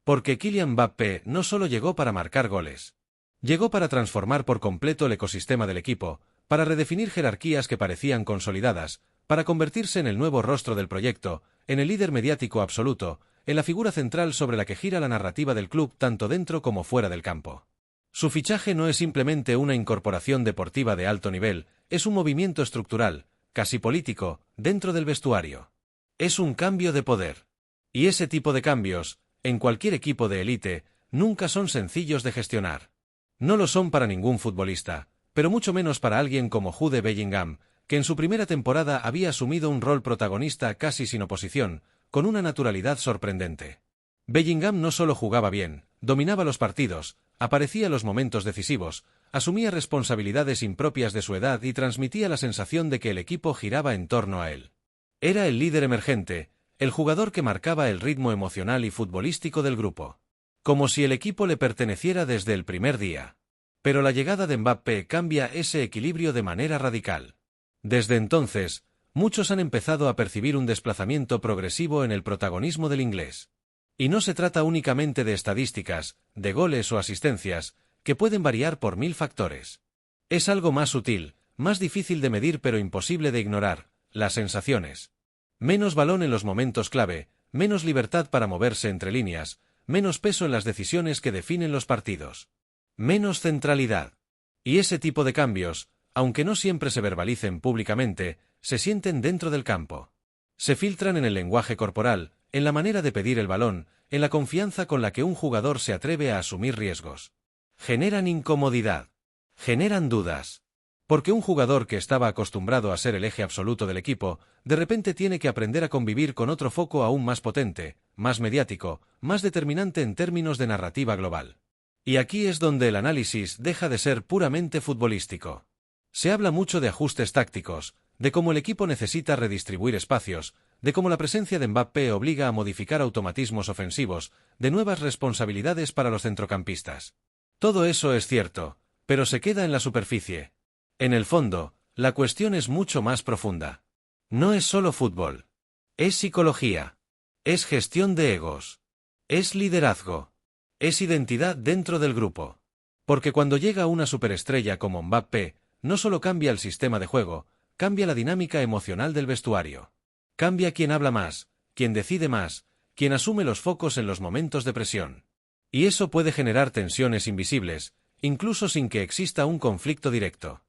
Porque Kylian Mbappé no solo llegó para marcar goles. Llegó para transformar por completo el ecosistema del equipo, para redefinir jerarquías que parecían consolidadas, para convertirse en el nuevo rostro del proyecto, en el líder mediático absoluto, en la figura central sobre la que gira la narrativa del club tanto dentro como fuera del campo. Su fichaje no es simplemente una incorporación deportiva de alto nivel, es un movimiento estructural, casi político, dentro del vestuario. Es un cambio de poder. Y ese tipo de cambios, en cualquier equipo de élite, nunca son sencillos de gestionar. No lo son para ningún futbolista, pero mucho menos para alguien como Jude Bellingham, que en su primera temporada había asumido un rol protagonista casi sin oposición, con una naturalidad sorprendente. Bellingham no solo jugaba bien, dominaba los partidos, aparecía en los momentos decisivos, asumía responsabilidades impropias de su edad y transmitía la sensación de que el equipo giraba en torno a él. Era el líder emergente, el jugador que marcaba el ritmo emocional y futbolístico del grupo. Como si el equipo le perteneciera desde el primer día. Pero la llegada de Mbappé cambia ese equilibrio de manera radical. Desde entonces, muchos han empezado a percibir un desplazamiento progresivo en el protagonismo del inglés. Y no se trata únicamente de estadísticas, de goles o asistencias, que pueden variar por 1000 factores. Es algo más sutil, más difícil de medir pero imposible de ignorar, las sensaciones. Menos balón en los momentos clave, menos libertad para moverse entre líneas, menos peso en las decisiones que definen los partidos. Menos centralidad. Y ese tipo de cambios, aunque no siempre se verbalicen públicamente, se sienten dentro del campo. Se filtran en el lenguaje corporal, en la manera de pedir el balón, en la confianza con la que un jugador se atreve a asumir riesgos. Generan incomodidad. Generan dudas. Porque un jugador que estaba acostumbrado a ser el eje absoluto del equipo, de repente tiene que aprender a convivir con otro foco aún más potente, más mediático, más determinante en términos de narrativa global. Y aquí es donde el análisis deja de ser puramente futbolístico. Se habla mucho de ajustes tácticos, de cómo el equipo necesita redistribuir espacios, de cómo la presencia de Mbappé obliga a modificar automatismos ofensivos, de nuevas responsabilidades para los centrocampistas. Todo eso es cierto, pero se queda en la superficie. En el fondo, la cuestión es mucho más profunda. No es solo fútbol. Es psicología. Es gestión de egos. Es liderazgo. Es identidad dentro del grupo. Porque cuando llega una superestrella como Mbappé, no solo cambia el sistema de juego, cambia la dinámica emocional del vestuario. Cambia quien habla más, quien decide más, quien asume los focos en los momentos de presión. Y eso puede generar tensiones invisibles, incluso sin que exista un conflicto directo.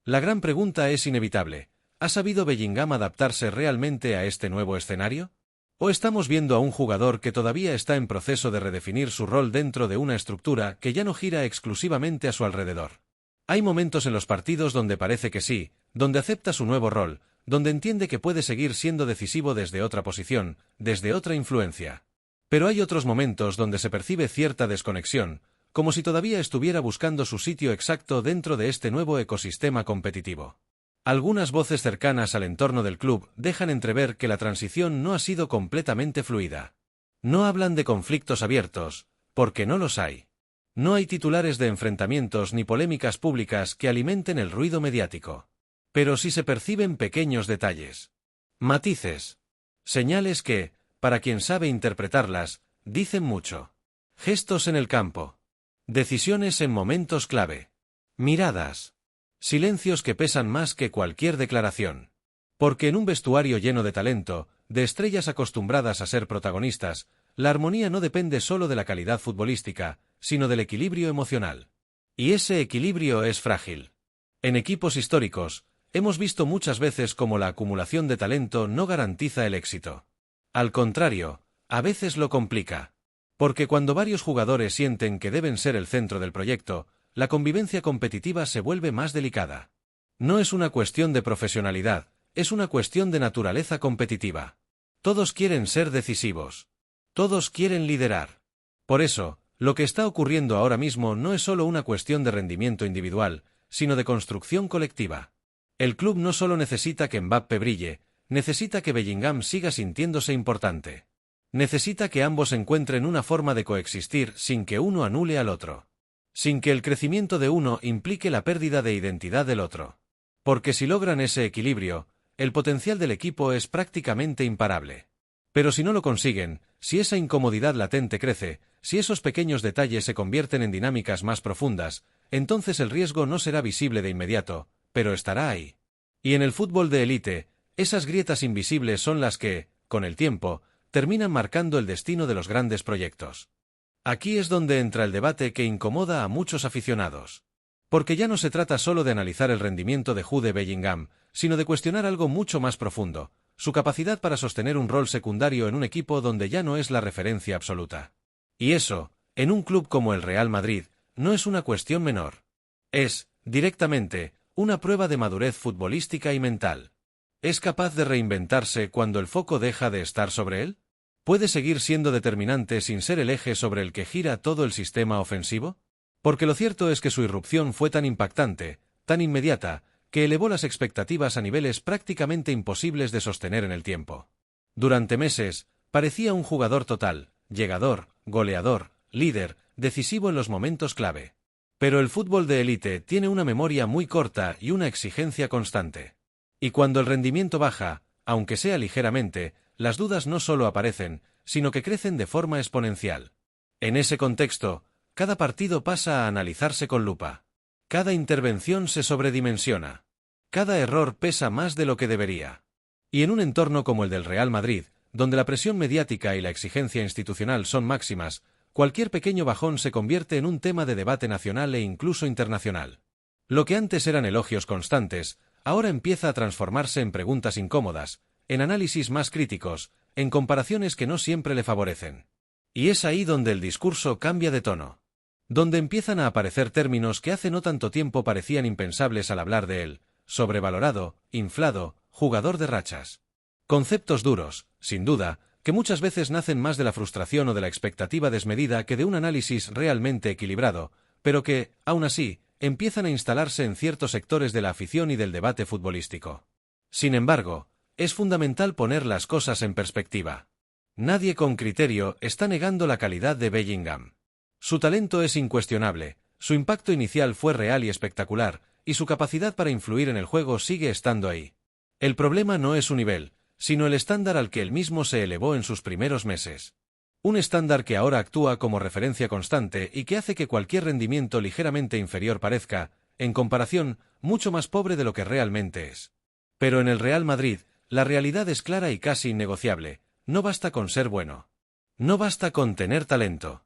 La gran pregunta es inevitable. ¿Ha sabido Bellingham adaptarse realmente a este nuevo escenario? ¿O estamos viendo a un jugador que todavía está en proceso de redefinir su rol dentro de una estructura que ya no gira exclusivamente a su alrededor? Hay momentos en los partidos donde parece que sí, donde acepta su nuevo rol, donde entiende que puede seguir siendo decisivo desde otra posición, desde otra influencia. Pero hay otros momentos donde se percibe cierta desconexión, como si todavía estuviera buscando su sitio exacto dentro de este nuevo ecosistema competitivo. Algunas voces cercanas al entorno del club dejan entrever que la transición no ha sido completamente fluida. No hablan de conflictos abiertos, porque no los hay. No hay titulares de enfrentamientos ni polémicas públicas que alimenten el ruido mediático. Pero sí se perciben pequeños detalles. Matices. Señales que, para quien sabe interpretarlas, dicen mucho. Gestos en el campo. Decisiones en momentos clave. Miradas. Silencios que pesan más que cualquier declaración. Porque en un vestuario lleno de talento, de estrellas acostumbradas a ser protagonistas, la armonía no depende solo de la calidad futbolística, sino del equilibrio emocional. Y ese equilibrio es frágil. En equipos históricos, hemos visto muchas veces cómo la acumulación de talento no garantiza el éxito. Al contrario, a veces lo complica. Porque cuando varios jugadores sienten que deben ser el centro del proyecto, la convivencia competitiva se vuelve más delicada. No es una cuestión de profesionalidad, es una cuestión de naturaleza competitiva. Todos quieren ser decisivos. Todos quieren liderar. Por eso, lo que está ocurriendo ahora mismo no es solo una cuestión de rendimiento individual, sino de construcción colectiva. El club no solo necesita que Mbappé brille, necesita que Bellingham siga sintiéndose importante. Necesita que ambos encuentren una forma de coexistir sin que uno anule al otro. Sin que el crecimiento de uno implique la pérdida de identidad del otro. Porque si logran ese equilibrio, el potencial del equipo es prácticamente imparable. Pero si no lo consiguen, si esa incomodidad latente crece, si esos pequeños detalles se convierten en dinámicas más profundas, entonces el riesgo no será visible de inmediato, pero estará ahí. Y en el fútbol de élite, esas grietas invisibles son las que, con el tiempo, terminan marcando el destino de los grandes proyectos. Aquí es donde entra el debate que incomoda a muchos aficionados. Porque ya no se trata solo de analizar el rendimiento de Jude Bellingham, sino de cuestionar algo mucho más profundo, su capacidad para sostener un rol secundario en un equipo donde ya no es la referencia absoluta. Y eso, en un club como el Real Madrid, no es una cuestión menor. Es, directamente, una prueba de madurez futbolística y mental. ¿Es capaz de reinventarse cuando el foco deja de estar sobre él? ¿Puede seguir siendo determinante sin ser el eje sobre el que gira todo el sistema ofensivo? Porque lo cierto es que su irrupción fue tan impactante, tan inmediata, que elevó las expectativas a niveles prácticamente imposibles de sostener en el tiempo. Durante meses, parecía un jugador total, llegador, goleador, líder, decisivo en los momentos clave. Pero el fútbol de élite tiene una memoria muy corta y una exigencia constante. Y cuando el rendimiento baja, aunque sea ligeramente, las dudas no solo aparecen, sino que crecen de forma exponencial. En ese contexto, cada partido pasa a analizarse con lupa. Cada intervención se sobredimensiona. Cada error pesa más de lo que debería. Y en un entorno como el del Real Madrid, donde la presión mediática y la exigencia institucional son máximas, cualquier pequeño bajón se convierte en un tema de debate nacional e incluso internacional. Lo que antes eran elogios constantes, ahora empieza a transformarse en preguntas incómodas, en análisis más críticos, en comparaciones que no siempre le favorecen. Y es ahí donde el discurso cambia de tono. Donde empiezan a aparecer términos que hace no tanto tiempo parecían impensables al hablar de él: sobrevalorado, inflado, jugador de rachas. Conceptos duros, sin duda, que muchas veces nacen más de la frustración o de la expectativa desmedida que de un análisis realmente equilibrado, pero que, aún así, empiezan a instalarse en ciertos sectores de la afición y del debate futbolístico. Sin embargo, es fundamental poner las cosas en perspectiva. Nadie con criterio está negando la calidad de Bellingham. Su talento es incuestionable, su impacto inicial fue real y espectacular, y su capacidad para influir en el juego sigue estando ahí. El problema no es su nivel, sino el estándar al que él mismo se elevó en sus primeros meses. Un estándar que ahora actúa como referencia constante y que hace que cualquier rendimiento ligeramente inferior parezca, en comparación, mucho más pobre de lo que realmente es. Pero en el Real Madrid, la realidad es clara y casi innegociable: no basta con ser bueno. No basta con tener talento.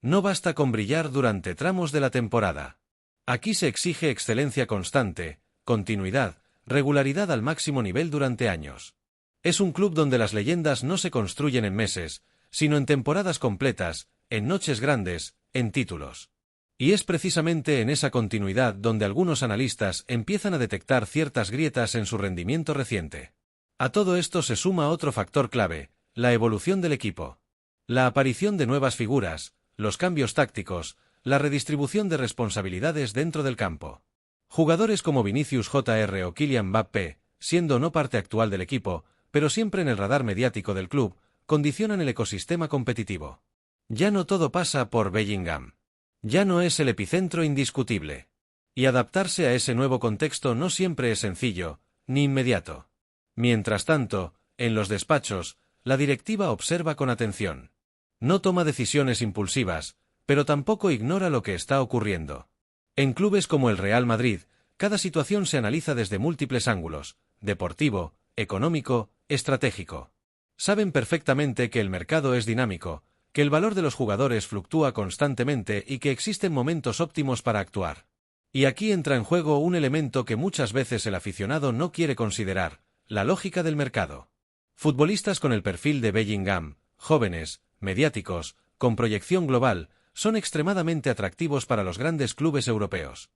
No basta con brillar durante tramos de la temporada. Aquí se exige excelencia constante, continuidad, regularidad al máximo nivel durante años. Es un club donde las leyendas no se construyen en meses, sino en temporadas completas, en noches grandes, en títulos. Y es precisamente en esa continuidad donde algunos analistas empiezan a detectar ciertas grietas en su rendimiento reciente. A todo esto se suma otro factor clave: la evolución del equipo. La aparición de nuevas figuras, los cambios tácticos, la redistribución de responsabilidades dentro del campo. Jugadores como Vinicius Jr. o Kylian Mbappé, siendo no parte actual del equipo, pero siempre en el radar mediático del club, condicionan el ecosistema competitivo. Ya no todo pasa por Bellingham. Ya no es el epicentro indiscutible. Y adaptarse a ese nuevo contexto no siempre es sencillo, ni inmediato. Mientras tanto, en los despachos, la directiva observa con atención. No toma decisiones impulsivas, pero tampoco ignora lo que está ocurriendo. En clubes como el Real Madrid, cada situación se analiza desde múltiples ángulos: deportivo, económico, estratégico. Saben perfectamente que el mercado es dinámico, que el valor de los jugadores fluctúa constantemente y que existen momentos óptimos para actuar. Y aquí entra en juego un elemento que muchas veces el aficionado no quiere considerar: la lógica del mercado. Futbolistas con el perfil de Bellingham, jóvenes, mediáticos, con proyección global, son extremadamente atractivos para los grandes clubes europeos.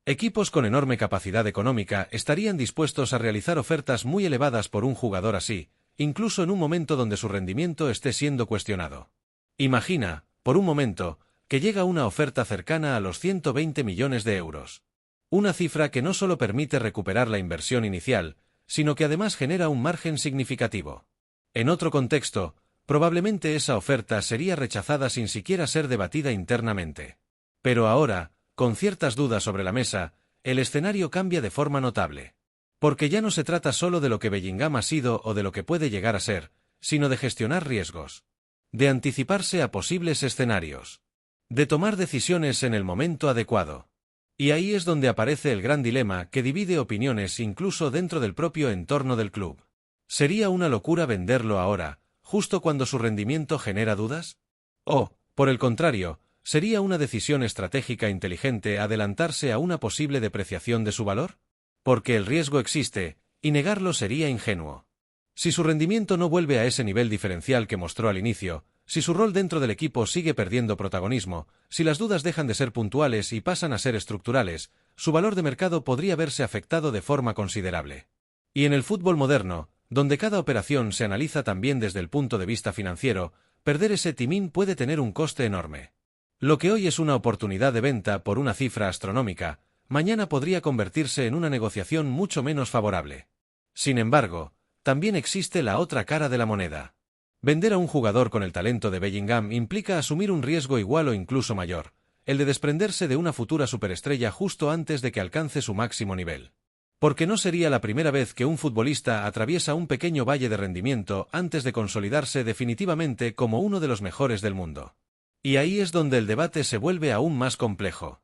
Equipos con enorme capacidad económica estarían dispuestos a realizar ofertas muy elevadas por un jugador así, incluso en un momento donde su rendimiento esté siendo cuestionado. Imagina, por un momento, que llega una oferta cercana a los 120 millones de euros. Una cifra que no solo permite recuperar la inversión inicial, sino que además genera un margen significativo. En otro contexto, probablemente esa oferta sería rechazada sin siquiera ser debatida internamente. Pero ahora, con ciertas dudas sobre la mesa, el escenario cambia de forma notable. Porque ya no se trata solo de lo que Bellingham ha sido o de lo que puede llegar a ser, sino de gestionar riesgos. de anticiparse a posibles escenarios, de tomar decisiones en el momento adecuado. Y ahí es donde aparece el gran dilema que divide opiniones incluso dentro del propio entorno del club. ¿Sería una locura venderlo ahora, justo cuando su rendimiento genera dudas? ¿O, por el contrario, sería una decisión estratégica inteligente adelantarse a una posible depreciación de su valor? Porque el riesgo existe, y negarlo sería ingenuo. Si su rendimiento no vuelve a ese nivel diferencial que mostró al inicio, si su rol dentro del equipo sigue perdiendo protagonismo, si las dudas dejan de ser puntuales y pasan a ser estructurales, su valor de mercado podría verse afectado de forma considerable. Y en el fútbol moderno, donde cada operación se analiza también desde el punto de vista financiero, perder ese timín puede tener un coste enorme. Lo que hoy es una oportunidad de venta por una cifra astronómica, mañana podría convertirse en una negociación mucho menos favorable. Sin embargo, también existe la otra cara de la moneda. Vender a un jugador con el talento de Bellingham implica asumir un riesgo igual o incluso mayor, el de desprenderse de una futura superestrella justo antes de que alcance su máximo nivel. Porque no sería la primera vez que un futbolista atraviesa un pequeño valle de rendimiento antes de consolidarse definitivamente como uno de los mejores del mundo. Y ahí es donde el debate se vuelve aún más complejo.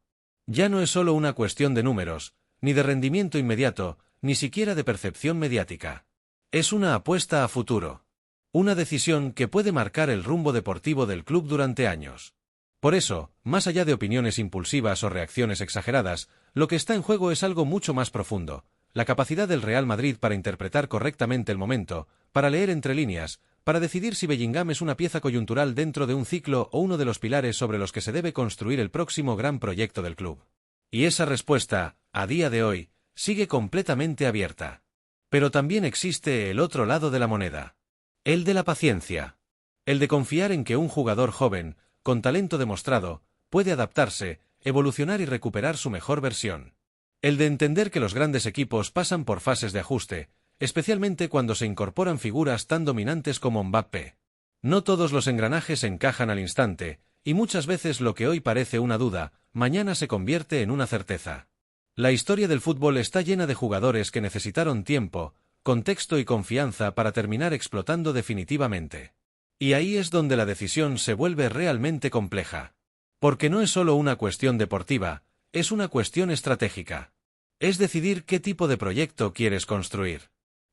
Ya no es solo una cuestión de números, ni de rendimiento inmediato, ni siquiera de percepción mediática. Es una apuesta a futuro. Una decisión que puede marcar el rumbo deportivo del club durante años. Por eso, más allá de opiniones impulsivas o reacciones exageradas, lo que está en juego es algo mucho más profundo: la capacidad del Real Madrid para interpretar correctamente el momento, para leer entre líneas, para decidir si Bellingham es una pieza coyuntural dentro de un ciclo o uno de los pilares sobre los que se debe construir el próximo gran proyecto del club. Y esa respuesta, a día de hoy, sigue completamente abierta. Pero también existe el otro lado de la moneda. El de la paciencia. El de confiar en que un jugador joven, con talento demostrado, puede adaptarse, evolucionar y recuperar su mejor versión. El de entender que los grandes equipos pasan por fases de ajuste, especialmente cuando se incorporan figuras tan dominantes como Mbappé. No todos los engranajes encajan al instante, y muchas veces lo que hoy parece una duda, mañana se convierte en una certeza. La historia del fútbol está llena de jugadores que necesitaron tiempo, contexto y confianza para terminar explotando definitivamente. Y ahí es donde la decisión se vuelve realmente compleja. Porque no es solo una cuestión deportiva, es una cuestión estratégica. Es decidir qué tipo de proyecto quieres construir.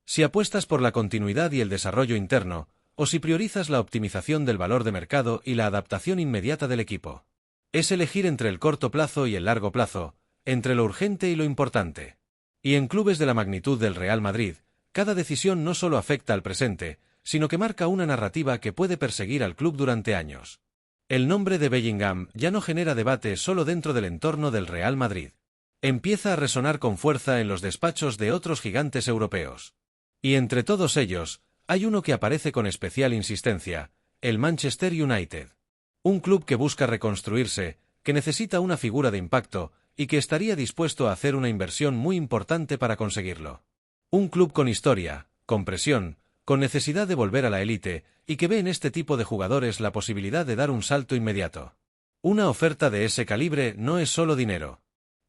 Si apuestas por la continuidad y el desarrollo interno, o si priorizas la optimización del valor de mercado y la adaptación inmediata del equipo. Es elegir entre el corto plazo y el largo plazo, entre lo urgente y lo importante. Y en clubes de la magnitud del Real Madrid, cada decisión no solo afecta al presente, sino que marca una narrativa que puede perseguir al club durante años. El nombre de Bellingham ya no genera debate solo dentro del entorno del Real Madrid. Empieza a resonar con fuerza en los despachos de otros gigantes europeos. Y entre todos ellos, hay uno que aparece con especial insistencia: el Manchester United. Un club que busca reconstruirse, que necesita una figura de impacto, y que estaría dispuesto a hacer una inversión muy importante para conseguirlo. Un club con historia, con presión, con necesidad de volver a la élite, y que ve en este tipo de jugadores la posibilidad de dar un salto inmediato. Una oferta de ese calibre no es solo dinero.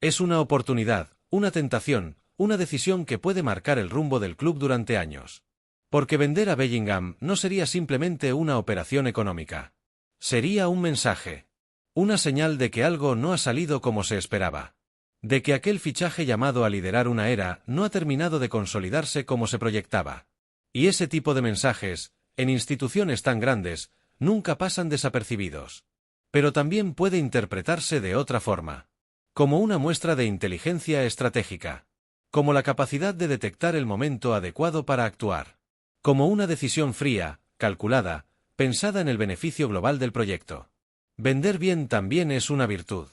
Es una oportunidad, una tentación, una decisión que puede marcar el rumbo del club durante años. Porque vender a Bellingham no sería simplemente una operación económica. Sería un mensaje. Una señal de que algo no ha salido como se esperaba. De que aquel fichaje llamado a liderar una era no ha terminado de consolidarse como se proyectaba. Y ese tipo de mensajes, en instituciones tan grandes, nunca pasan desapercibidos. Pero también puede interpretarse de otra forma. Como una muestra de inteligencia estratégica. Como la capacidad de detectar el momento adecuado para actuar. Como una decisión fría, calculada, pensada en el beneficio global del proyecto. Vender bien también es una virtud.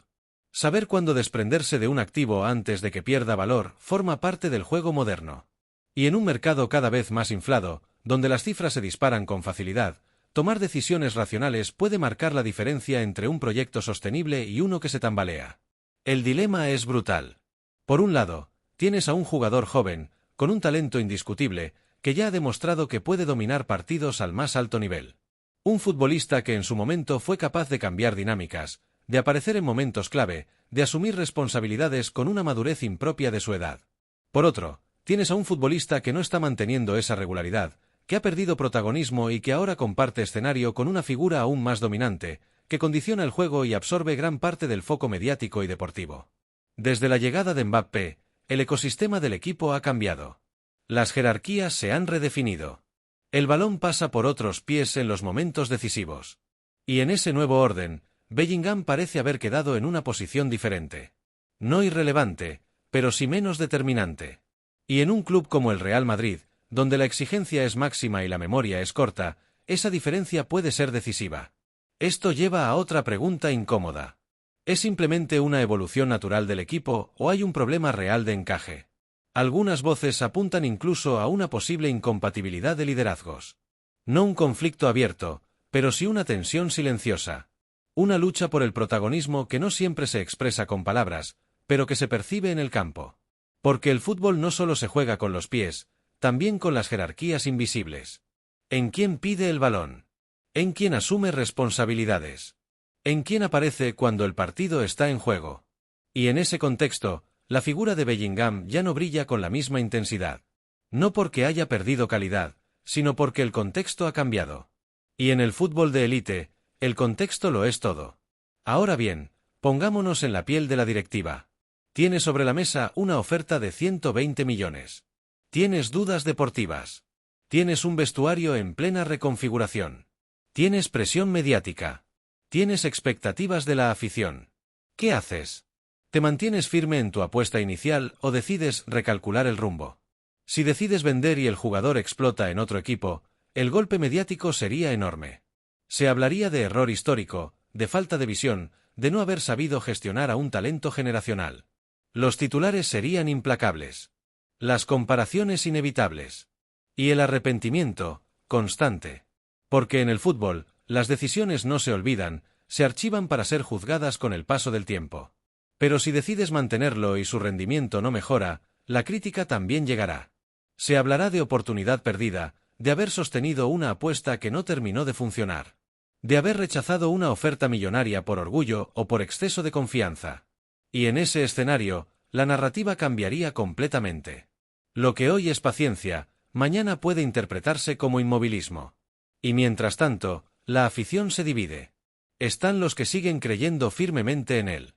Saber cuándo desprenderse de un activo antes de que pierda valor forma parte del juego moderno. Y en un mercado cada vez más inflado, donde las cifras se disparan con facilidad, tomar decisiones racionales puede marcar la diferencia entre un proyecto sostenible y uno que se tambalea. El dilema es brutal. Por un lado, tienes a un jugador joven, con un talento indiscutible, que ya ha demostrado que puede dominar partidos al más alto nivel. Un futbolista que en su momento fue capaz de cambiar dinámicas, de aparecer en momentos clave, de asumir responsabilidades con una madurez impropia de su edad. Por otro, tienes a un futbolista que no está manteniendo esa regularidad, que ha perdido protagonismo y que ahora comparte escenario con una figura aún más dominante, que condiciona el juego y absorbe gran parte del foco mediático y deportivo. Desde la llegada de Mbappé, el ecosistema del equipo ha cambiado. Las jerarquías se han redefinido. El balón pasa por otros pies en los momentos decisivos. Y en ese nuevo orden, Bellingham parece haber quedado en una posición diferente. No irrelevante, pero sí menos determinante. Y en un club como el Real Madrid, donde la exigencia es máxima y la memoria es corta, esa diferencia puede ser decisiva. Esto lleva a otra pregunta incómoda. ¿Es simplemente una evolución natural del equipo o hay un problema real de encaje? Algunas voces apuntan incluso a una posible incompatibilidad de liderazgos. No un conflicto abierto, pero sí una tensión silenciosa. Una lucha por el protagonismo que no siempre se expresa con palabras, pero que se percibe en el campo. Porque el fútbol no solo se juega con los pies, también con las jerarquías invisibles. ¿En quién pide el balón? ¿En quién asume responsabilidades? ¿En quién aparece cuando el partido está en juego? Y en ese contexto, la figura de Bellingham ya no brilla con la misma intensidad. No porque haya perdido calidad, sino porque el contexto ha cambiado. Y en el fútbol de élite, el contexto lo es todo. Ahora bien, pongámonos en la piel de la directiva. Tienes sobre la mesa una oferta de 120 millones. Tienes dudas deportivas. Tienes un vestuario en plena reconfiguración. Tienes presión mediática. Tienes expectativas de la afición. ¿Qué haces? ¿Te mantienes firme en tu apuesta inicial o decides recalcular el rumbo? Si decides vender y el jugador explota en otro equipo, el golpe mediático sería enorme. Se hablaría de error histórico, de falta de visión, de no haber sabido gestionar a un talento generacional. Los titulares serían implacables. Las comparaciones inevitables. Y el arrepentimiento, constante. Porque en el fútbol, las decisiones no se olvidan, se archivan para ser juzgadas con el paso del tiempo. Pero si decides mantenerlo y su rendimiento no mejora, la crítica también llegará. Se hablará de oportunidad perdida, de haber sostenido una apuesta que no terminó de funcionar. De haber rechazado una oferta millonaria por orgullo o por exceso de confianza. Y en ese escenario, la narrativa cambiaría completamente. Lo que hoy es paciencia, mañana puede interpretarse como inmovilismo. Y mientras tanto, la afición se divide. Están los que siguen creyendo firmemente en él.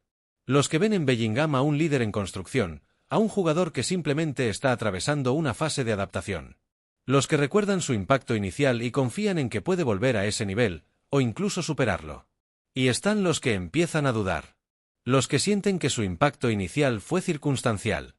Los que ven en Bellingham a un líder en construcción, a un jugador que simplemente está atravesando una fase de adaptación. Los que recuerdan su impacto inicial y confían en que puede volver a ese nivel, o incluso superarlo. Y están los que empiezan a dudar. Los que sienten que su impacto inicial fue circunstancial.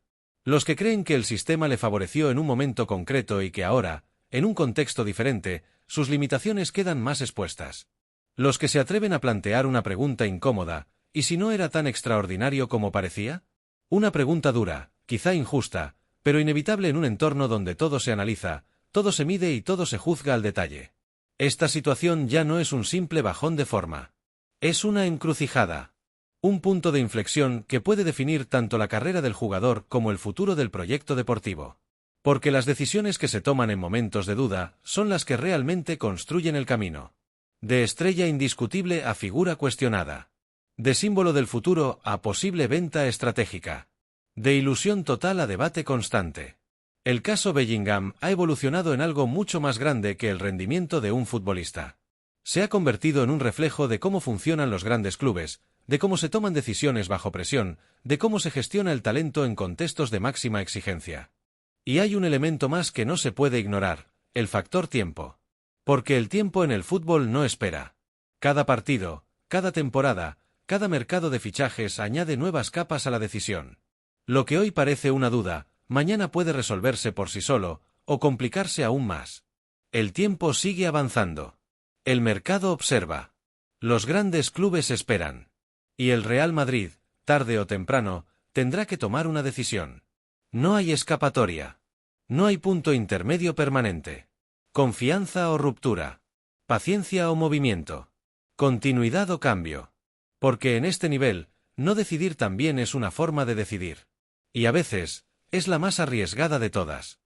Los que creen que el sistema le favoreció en un momento concreto y que ahora, en un contexto diferente, sus limitaciones quedan más expuestas. Los que se atreven a plantear una pregunta incómoda, ¿y si no era tan extraordinario como parecía? Una pregunta dura, quizá injusta, pero inevitable en un entorno donde todo se analiza, todo se mide y todo se juzga al detalle. Esta situación ya no es un simple bajón de forma. Es una encrucijada. Un punto de inflexión que puede definir tanto la carrera del jugador como el futuro del proyecto deportivo. Porque las decisiones que se toman en momentos de duda son las que realmente construyen el camino. De estrella indiscutible a figura cuestionada. De símbolo del futuro a posible venta estratégica. De ilusión total a debate constante. El caso Bellingham ha evolucionado en algo mucho más grande que el rendimiento de un futbolista. Se ha convertido en un reflejo de cómo funcionan los grandes clubes, de cómo se toman decisiones bajo presión, de cómo se gestiona el talento en contextos de máxima exigencia. Y hay un elemento más que no se puede ignorar, el factor tiempo. Porque el tiempo en el fútbol no espera. Cada partido, cada temporada, cada mercado de fichajes añade nuevas capas a la decisión. Lo que hoy parece una duda, mañana puede resolverse por sí solo, o complicarse aún más. El tiempo sigue avanzando. El mercado observa. Los grandes clubes esperan. Y el Real Madrid, tarde o temprano, tendrá que tomar una decisión. No hay escapatoria. No hay punto intermedio permanente. Confianza o ruptura. Paciencia o movimiento. Continuidad o cambio. Porque en este nivel, no decidir también es una forma de decidir. Y a veces, es la más arriesgada de todas.